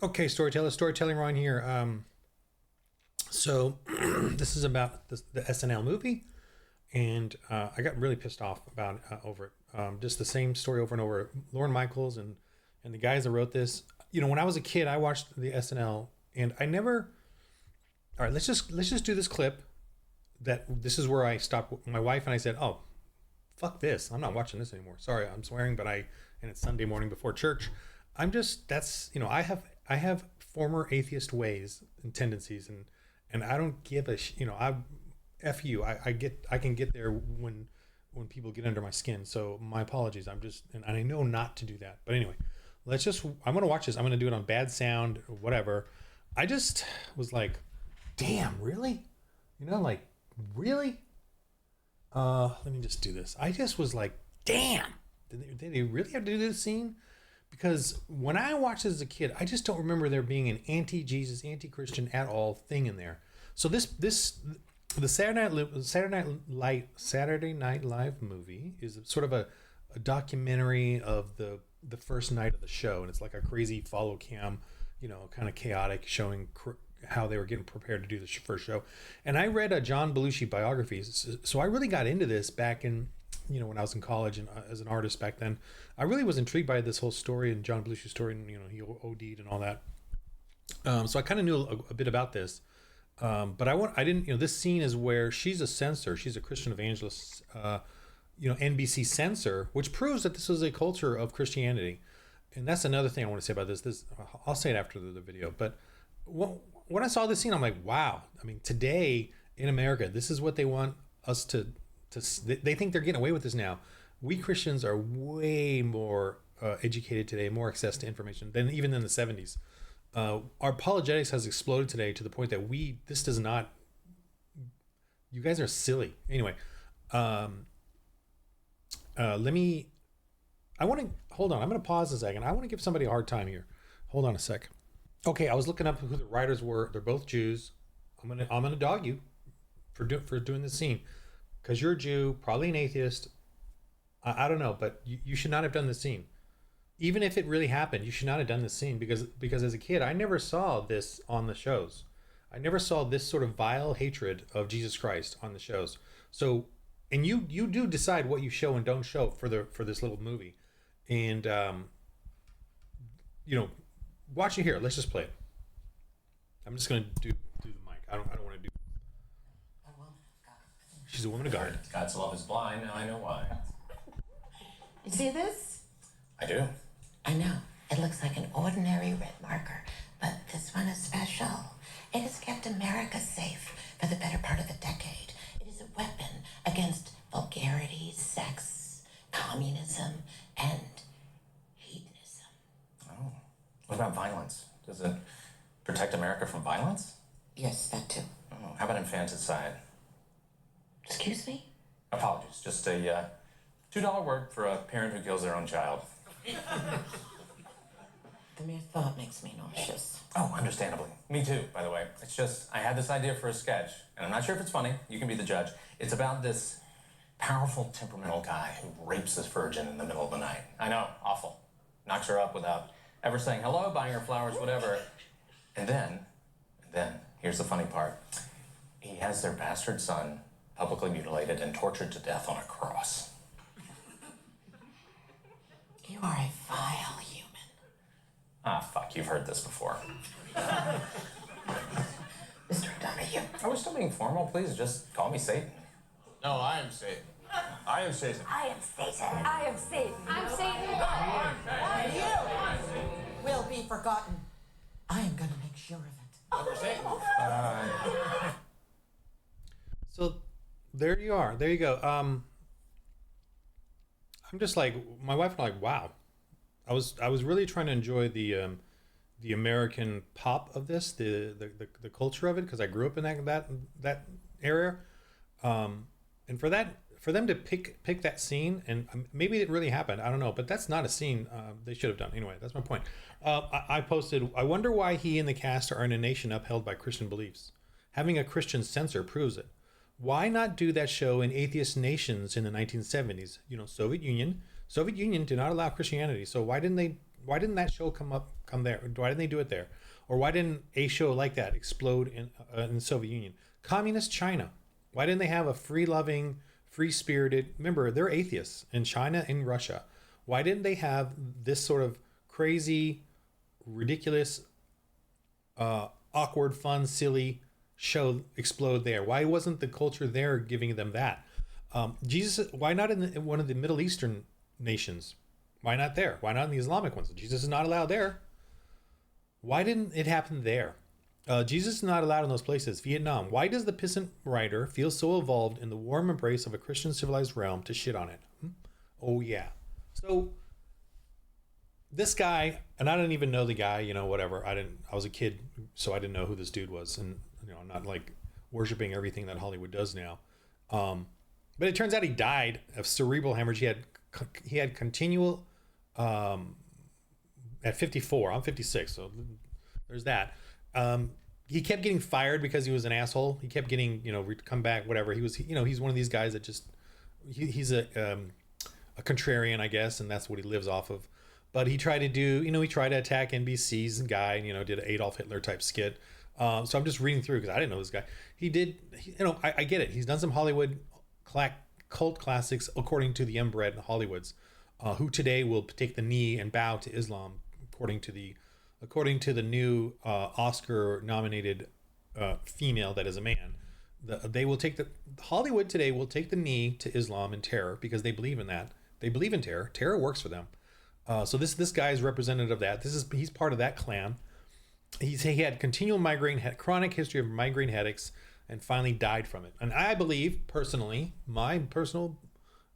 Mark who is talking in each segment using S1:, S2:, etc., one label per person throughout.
S1: Okay, storytelling Ron here. So this is about the SNL movie, and I got really pissed off about over it. Just the same story over and over. Lorne Michaels and the guys that wrote this. You know, when I was a kid, I watched the SNL, and I never. All right, let's just do this clip. This is where I stopped. My wife and I said, "Oh, fuck this! I'm not watching this anymore." Sorry, I'm swearing, but and it's Sunday morning before church. I have former atheist ways and tendencies, and I don't give a F you. I can get there when people get under my skin. So my apologies. And I know not to do that. But anyway, I'm going to watch this. I'm going to do it on bad sound or whatever. I just was like, damn, really? Really? Let me just do this. I just was like, damn, did they really have to do this scene? Because when I watched this as a kid, I just don't remember there being an anti-Jesus, anti-Christian at all thing in there. So the Saturday Night Live movie is sort of a documentary of the first night of the show, and it's like a crazy follow cam, kind of chaotic, showing how they were getting prepared to do the first show. And I read a John Belushi biography, so I really got into this back in. When I was in college and as an artist back then, I really was intrigued by this whole story and John Belushi's story, and he OD'd and all that. So I kind of knew a bit about this, but I didn't. This scene is where she's a censor, she's a Christian evangelist, NBC censor, which proves that this is a culture of Christianity, and that's another thing I want to say about this. I'll say it after the video, but when I saw this scene, I'm like, wow. I mean, today in America, this is what they want us to. They think they're getting away with this now. We Christians are way more educated today, more access to information than even in the 70s. Our apologetics has exploded today to the point that this does not. You guys are silly. Anyway, I want to hold on. I'm going to pause a second. I want to give somebody a hard time here. Hold on a sec. Okay, I was looking up who the writers were. They're both Jews. I'm gonna dog you for doing this scene. Because you're a Jew, probably an atheist. I don't know, but you should not have done this scene. Even if it really happened, you should not have done this scene because as a kid, I never saw this on the shows. I never saw this sort of vile hatred of Jesus Christ on the shows. So, and you do decide what you show and don't show for this little movie. And, watch it here. Let's just play it. I'm just going to do the mic. I don't want to do. She's a woman of God.
S2: God's love is blind, now I know why.
S3: You see this?
S2: I do.
S3: I know. It looks like an ordinary red marker, but this one is special. It has kept America safe for the better part of a decade. It is a weapon against vulgarity, sex, communism, and hedonism.
S2: Oh. What about violence? Does it protect America from violence?
S3: Yes, that too.
S2: Oh, how about infanticide?
S3: Excuse me?
S2: Apologies. Just a $2 word for a parent who kills their own child.
S3: The mere thought makes me nauseous.
S2: Oh, understandably. Me too, by the way. It's just, I had this idea for a sketch, and I'm not sure if it's funny. You can be the judge. It's about this powerful, temperamental guy who rapes this virgin in the middle of the night. I know, awful. Knocks her up without ever saying hello, buying her flowers, whatever. And then, here's the funny part. He has their bastard son publicly mutilated and tortured to death on a cross.
S3: You are a vile human.
S2: Ah, fuck, you've heard this before.
S3: Mr. Donoghue.
S2: Are we still being formal? Please just call me Satan.
S4: No, I am Satan. I am Satan.
S5: I am Satan. I am Satan. I'm Satan.
S3: And you will be forgotten. I am going to make sure of it.
S4: Number Satan.
S1: So there you are. There you go. I'm just like, my wife and I, like, wow. I was really trying to enjoy the American pop of this, the culture of it, because I grew up in that area. And for them to pick that scene, and maybe it really happened, I don't know, but that's not a scene they should have done. Anyway, that's my point. I posted, I wonder why he and the cast are in a nation upheld by Christian beliefs. Having a Christian censor proves it. Why not do that show in atheist nations in the 1970s? Soviet Union did not allow Christianity. So why didn't they didn't that show come there? Why didn't they do it there? Or why didn't a show like that explode in the Soviet Union? Communist China. Why didn't they have a free-loving, free-spirited? Remember, they're atheists in China and Russia. Why didn't they have this sort of crazy, ridiculous, awkward, fun, silly show explode there? Why wasn't the culture there giving them that? Jesus, why not in one of the Middle Eastern nations? Why not there? Why not in the Islamic ones? Jesus is not allowed there. Why didn't it happen there? Jesus is not allowed in those places. Vietnam. Why does the pissant writer feel so involved in the warm embrace of a Christian civilized realm to shit on it? Oh, yeah. So this guy, and I didn't even know the guy, whatever. I was a kid, so I didn't know who this dude was. And, I'm not like worshiping everything that Hollywood does now. But it turns out he died of cerebral hemorrhage. He had continual, at 54, I'm 56. So there's that. He kept getting fired because he was an asshole. He kept getting, come back, whatever. He was, he's one of these guys that just, he's a contrarian, I guess. And that's what he lives off of. But he tried to do, he tried to attack NBC's guy and, did an Adolf Hitler type skit. So I'm just reading through because I didn't know this guy. He did, I get it. He's done some Hollywood cult classics according to the inbred Hollywoods, who today will take the knee and bow to Islam according to the new Oscar nominated female that is a man. Hollywood today will take the knee to Islam and terror because they believe in that. They believe in terror. Terror works for them. So this guy is representative of that. He's part of that clan. He had continual chronic history of migraine headaches, and finally died from it. And I believe, personally, my personal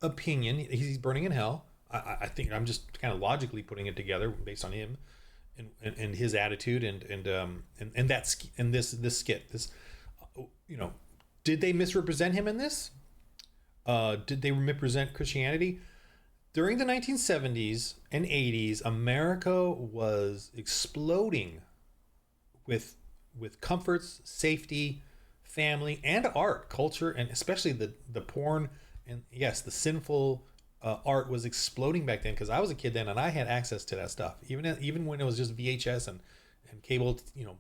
S1: opinion, he's burning in hell. I think I'm just kind of logically putting it together based on him and his attitude and this skit. Did they misrepresent him in this? Did they misrepresent Christianity? During the 1970s and 80s, America was exploding with comforts, safety, family, and art, culture, and especially the porn and yes, the sinful art was exploding back then because I was a kid then and I had access to that stuff. Even when it was just VHS and cable,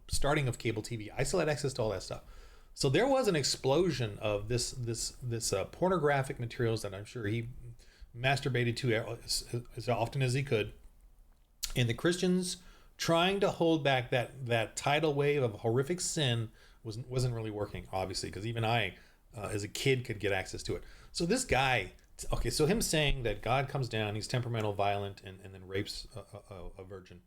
S1: starting of cable TV, I still had access to all that stuff. So there was an explosion of this pornographic materials that I'm sure he masturbated to as often as he could, and the Christians trying to hold back that tidal wave of horrific sin wasn't really working, obviously, because even I, as a kid, could get access to it. So this guy, okay, so him saying that God comes down, he's temperamental, violent, and then rapes a virgin,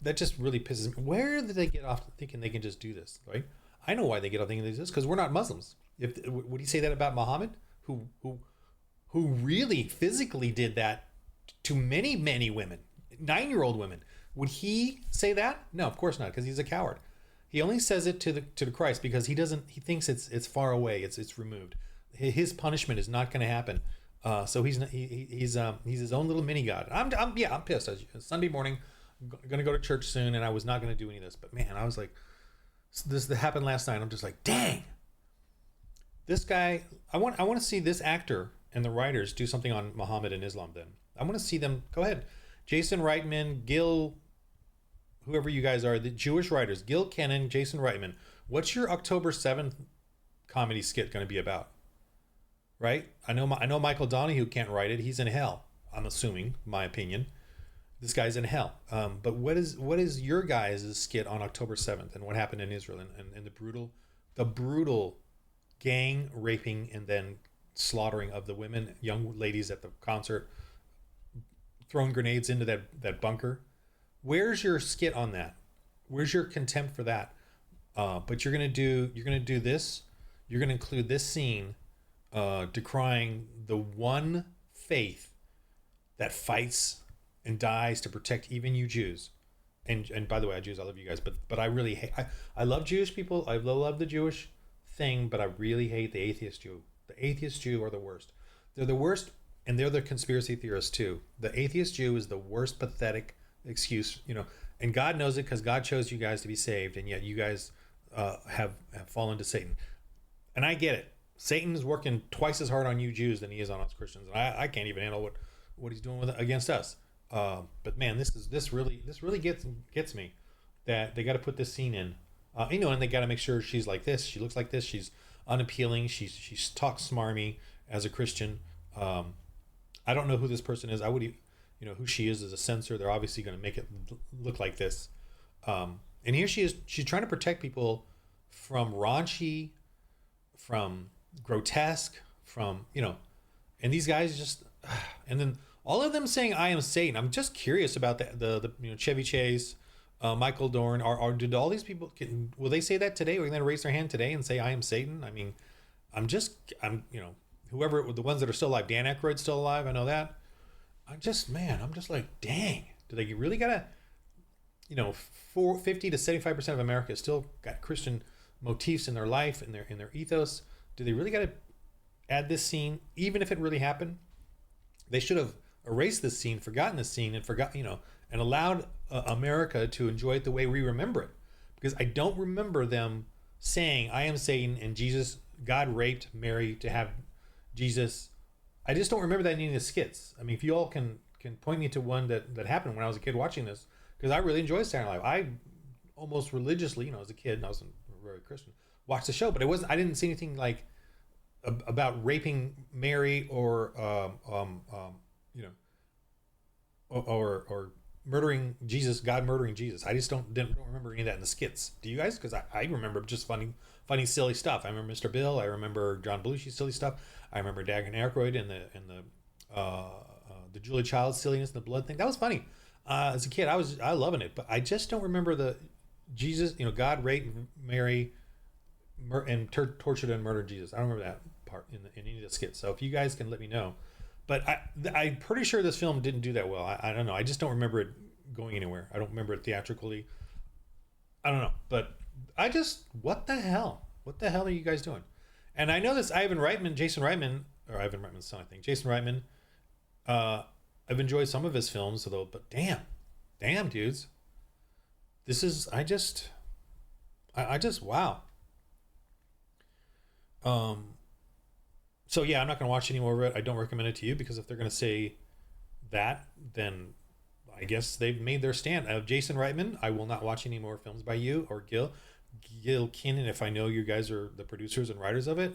S1: that just really pisses me. Where did they get off thinking they can just do this, right? I know why they get off thinking this, because we're not Muslims. Would he say that about Muhammad, who really physically did that to many, many women, 9-year-old women? Would he say that? No, of course not, because he's a coward. He only says it to the Christ because he thinks it's far away, it's removed. His punishment is not going to happen. So he's his own little mini god. I'm pissed. Sunday morning, I'm gonna go to church soon, and I was not going to do any of this. But man, I was like, this happened last night. I'm just like, dang. This guy, I want to see this actor and the writers do something on Muhammad and Islam. Then I want to see them. Go ahead, Jason Reitman, Gil, whoever you guys are, the Jewish writers, Gil Kennan, Jason Reitman. What's your October 7th comedy skit going to be about? Right? I know Michael Donoghue can't write it. He's in hell. I'm assuming, my opinion. This guy's in hell. But what is your guys' skit on October 7th and what happened in Israel and the brutal gang raping and then slaughtering of the women, young ladies at the concert, throwing grenades into that bunker? Where's your skit on that? Where's your contempt for that? But you're gonna do this. You're gonna include this scene, decrying the one faith that fights and dies to protect even you Jews. And by the way, Jews, I love you guys, but I really hate. I love Jewish people. I love the Jewish thing, but I really hate the atheist Jew. The atheist Jew are the worst. They're the worst, and they're the conspiracy theorists too. The atheist Jew is the worst pathetic excuse, and God knows it because God chose you guys to be saved, and yet you guys have fallen to Satan. And I get it. Satan is working twice as hard on you Jews than he is on us Christians. And I can't even handle what he's doing against us. But man, this really gets me that they got to put this scene in. And they got to make sure she's like this. She looks like this. She's unappealing. She talks smarmy as a Christian. I don't know who this person is. I would, who she is as a censor. They're obviously going to make it look like this. And here she is. She's trying to protect people from raunchy, from grotesque, from and these guys just, and then all of them saying "I am Satan." I'm just curious about the Chevy Chase. Michael Dorn, did all these people, will they say that today? Are they going to raise their hand today and say, "I am Satan"? I mean, whoever, the ones that are still alive, Dan Aykroyd's still alive. I know that. I'm just like, dang, do they really got to, 50 to 75% of America still got Christian motifs in their life, in their ethos. Do they really got to add this scene, even if it really happened? They should have erased this scene, forgotten this scene, and allowed America to enjoy it the way we remember it. Because I don't remember them saying, "I am Satan," and God raped Mary to have Jesus. I just don't remember that in any of the skits. I mean, if you all can point me to one that happened when I was a kid watching this, because I really enjoyed Saturday Night Live. I almost religiously, as a kid, and I wasn't very Christian, watched the show, but I didn't see anything like about raping Mary or or murdering Jesus, God murdering Jesus. I just don't remember any of that in the skits. Do you guys? Because I remember just funny, silly stuff. I remember Mr. Bill. I remember John Belushi's silly stuff. I remember Dan Aykroyd and the Julia Child's silliness and the blood thing. That was funny. As a kid, I loving it, but I just don't remember the Jesus. God raped Mary and tortured and murdered Jesus. I don't remember that part in any of the skits. So if you guys can let me know. But I'm pretty sure this film didn't do that well. I don't know. I just don't remember it going anywhere. I don't remember it theatrically. I don't know. But what the hell? What the hell are you guys doing? And I know this Jason Reitman's son, I think. Jason Reitman, I've enjoyed some of his films, but damn, dudes. This is, I just, wow. So yeah, I'm not going to watch any more of it. I don't recommend it to you, because if they're going to say that, then I guess they've made their stand. Jason Reitman, I will not watch any more films by you or Gil Kinnan, if I know you guys are the producers and writers of it.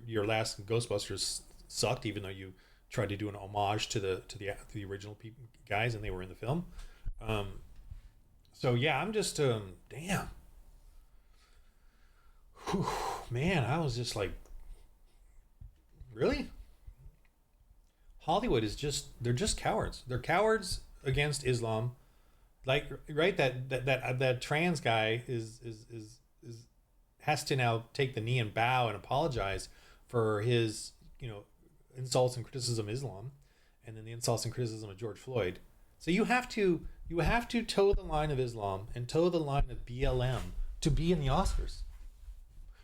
S1: Your last Ghostbusters sucked, even though you tried to do an homage to the original guys, and they were in the film. So yeah, I'm just damn. Whew, man, I was just like, really? Hollywood is they're just cowards. They're cowards against Islam. Like, right, that trans guy is has to now take the knee and bow and apologize for his, insults and criticism of Islam, and then the insults and criticism of George Floyd. So you have to toe the line of Islam and toe the line of BLM to be in the Oscars,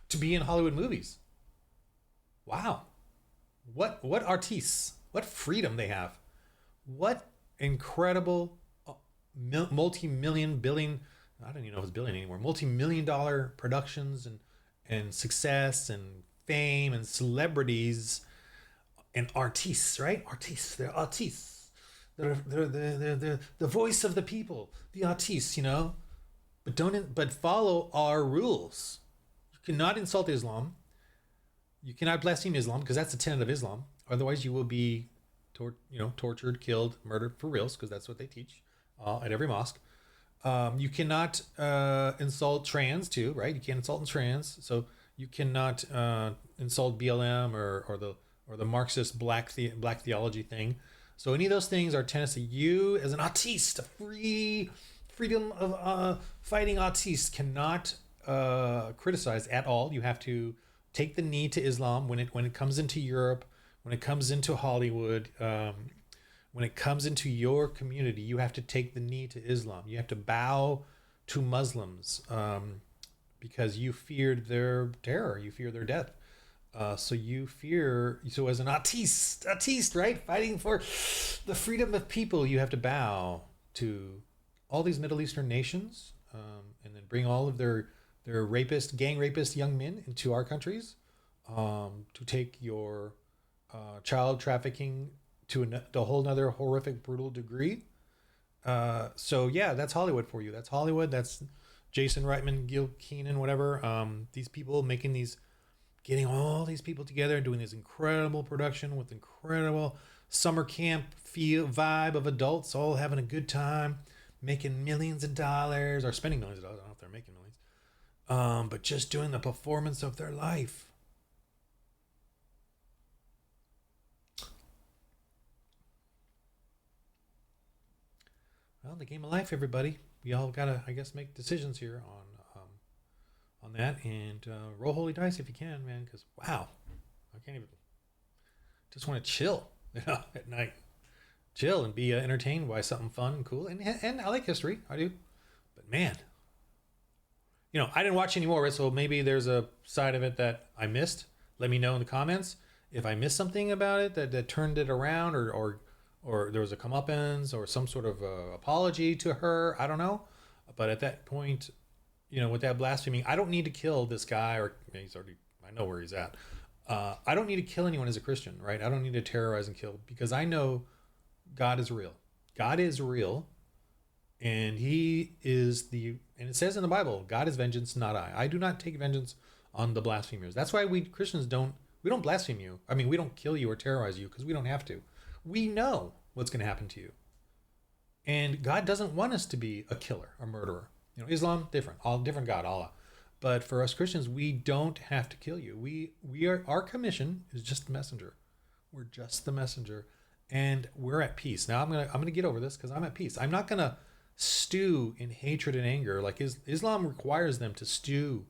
S1: to be in Hollywood movies. Wow. What artists, what freedom they have. What incredible multi-million, billion, I don't even know if it's billion anymore, multi-million dollar productions and success and fame and celebrities and artists, right? Artists, they're artists. They're the voice of the people, the artists, but follow our rules. You cannot insult Islam. You cannot blaspheme Islam, because that's the tenet of Islam. Otherwise, you will be tortured, killed, murdered for reals, because that's what they teach at every mosque. You cannot insult trans too, right? You can't insult trans, so you cannot insult BLM or the Marxist black theology thing. So any of those things are tenets that you, as an artiste, a freedom of fighting artiste, cannot criticize at all. You have to take the knee to Islam when it comes into Europe, when it comes into Hollywood, when it comes into your community. You have to take the knee to Islam. You have to bow to Muslims because you feared their terror, you fear their death. So as an artiste, right, fighting for the freedom of people, you have to bow to all these Middle Eastern nations, and then bring all of their gang rapist young men into our countries, to take your child trafficking to a whole nother horrific, brutal degree. So yeah, that's Hollywood for you. That's Hollywood. That's Jason Reitman, Gil Keenan, whatever. These people getting all these people together and doing this incredible production with incredible summer camp vibe of adults all having a good time, making millions of dollars or spending millions of dollars. I don't know if they're making millions, but just doing the performance of their life. Well, the game of life, everybody. We all gotta, I guess, make decisions here on that, and roll holy dice if you can, man. Because wow, I can't even. Just want to chill, at night, chill and be entertained by something fun and cool. And I like history, I do, but man, I didn't watch any more of it, so maybe there's a side of it that I missed. Let me know in the comments if I missed something about it that turned it around, or there was a comeuppance or some sort of apology to her. I don't know. But at that point, with that blaspheming, I don't need to kill this guy, or he's already, I know where he's at. I don't need to kill anyone as a Christian, right? I don't need to terrorize and kill, because I know God is real. God is real. And he is and it says in the Bible, God is vengeance, not I. I do not take vengeance on the blasphemers. That's why we Christians don't blaspheme you. I mean, we don't kill you or terrorize you, because we don't have to. We know what's going to happen to you. And God doesn't want us to be a killer, a murderer. Islam, different, all different God, Allah. But for us Christians, we don't have to kill you. Our commission is just the messenger. We're just the messenger, and we're at peace. Now I'm gonna get over this, because I'm at peace. I'm not gonna stew in hatred and anger like Islam requires them to stew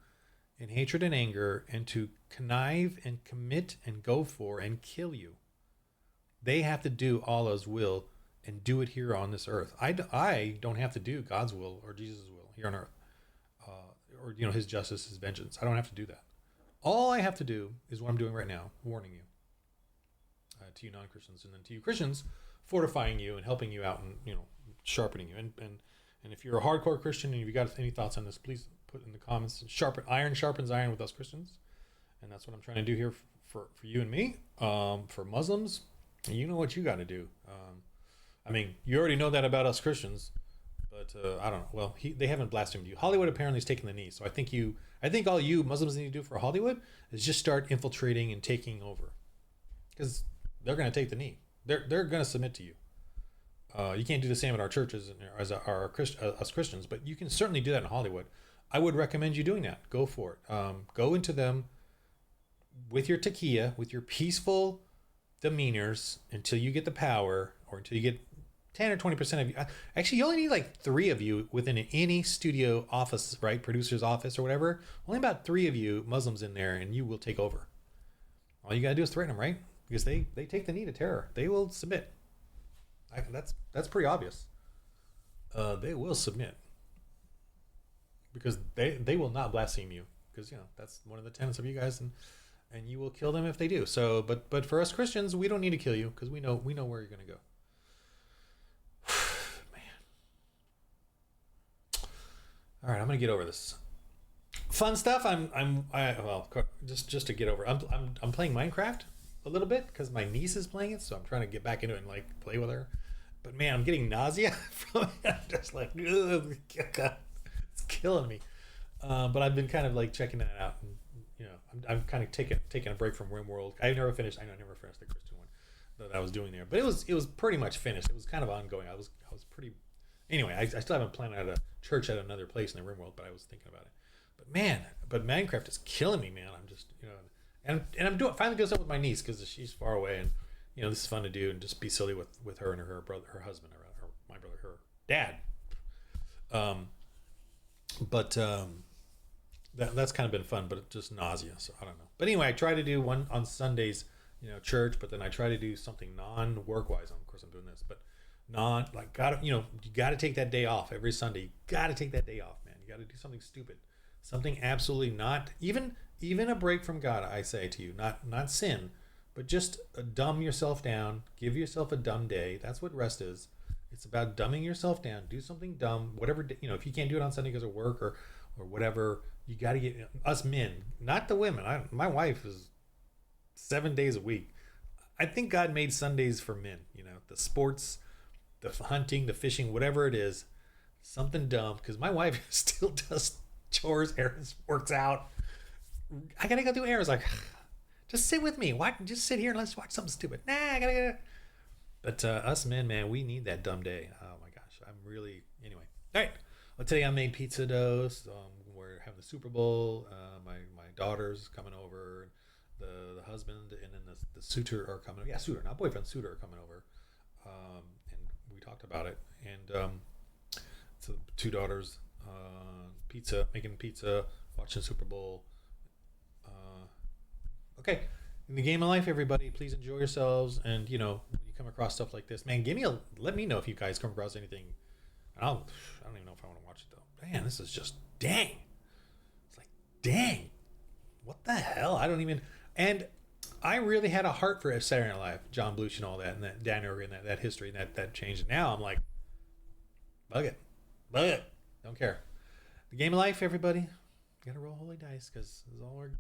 S1: in hatred and anger, and to connive and commit and go for and kill you. They have to do Allah's will and do it here on this earth. I don't have to do God's will or Jesus' will here on earth, or his justice, his vengeance. I don't have to do that. All I have to do is what I'm doing right now, warning you, to you non-Christians, and then to you Christians, fortifying you and helping you out, and sharpening you. And if you're a hardcore Christian and you've got any thoughts on this, please put in the comments. Iron sharpens iron with us Christians, and that's what I'm trying to do here for you and me. For Muslims, you know what you got to do. I mean, you already know that about us Christians, but I don't know. Well, they haven't blasphemed you. Hollywood apparently is taking the knee. So I think all you Muslims need to do for Hollywood is just start infiltrating and taking over, because they're going to take the knee. They're going to submit to you. You can't do the same at our churches as us Christians, but you can certainly do that in Hollywood. I would recommend you doing that. Go for it. Go into them with your taqiyya, with your peaceful demeanors, until you get the power, or until you get 10 or 20% of you. Actually, you only need like 3 of you within any studio office, right? Producer's office or whatever. Only about 3 of you Muslims in there, and you will take over. All you got to do is threaten them, right? Because they take the knee to terror. They will submit. That's pretty obvious. They will submit, because they will not blaspheme you, because that's one of the tenets of you guys, and you will kill them if they do. So, but for us Christians, we don't need to kill you, because we know where you're going to go. Man. All right, I'm going to get over this fun stuff. Just to get over. I'm playing Minecraft a little bit, because my niece is playing it, so I'm trying to get back into it and like play with her. But man, I'm getting nausea from it. I'm just like, ugh, it's killing me. But I've been kind of like checking that out, and I'm kind of taking a break from RimWorld. I never finished the Christian one that I was doing there, but it was pretty much finished. It was kind of ongoing. I was pretty. Anyway, I still haven't planned out a church at another place in the RimWorld, but I was thinking about it. But Minecraft is killing me, man. I'm just and I'm finally doing something with my niece, because she's far away, and this is fun to do, and just be silly with her and her brother, her husband, or my brother, her dad. That's kind of been fun, but it's just nausea, so I don't know. But anyway, I try to do one on Sundays, church, but then I try to do something non-work wise. Of course, I'm doing this, but you got to take that day off every Sunday. You got to take that day off, man. You got to do something stupid, something absolutely not even a break from God. I say to you, not sin, but just dumb yourself down. Give yourself a dumb day. That's what rest is. It's about dumbing yourself down. Do something dumb, whatever. If you can't do it on Sunday because of work or whatever, you got to get us men, not the women. My wife is 7 days a week. I think God made Sundays for men. You know, the sports, the hunting, the fishing, whatever it is, something dumb. Because my wife still does chores, errands, works out. I gotta go do errands. Like, just sit with me. Why? Just sit here and let's watch something stupid. Nah, I gotta go. But us men, man, we need that dumb day. Oh my gosh, I'm really anyway. All right. Well, today I made pizza dough. We're having the Super Bowl. My daughter's coming over. The husband and then the suitor are coming. Yeah, suitor, not boyfriend. Suitor are coming over. And we talked about it. And so 2 daughters, making pizza, watching Super Bowl. Okay. In the game of life, everybody, please enjoy yourselves. And when you come across stuff like this, man, let me know if you guys come across anything. And I don't even know if I want to watch it though. Man, this is just dang. It's like dang. What the hell? I don't even. And I really had a heart for Saturday Night Live, John Bluth and all that, and that Dan Organ, that history, and that changed. Now I'm like, bug it, don't care. The game of life, everybody. You gotta roll holy dice because this is all we're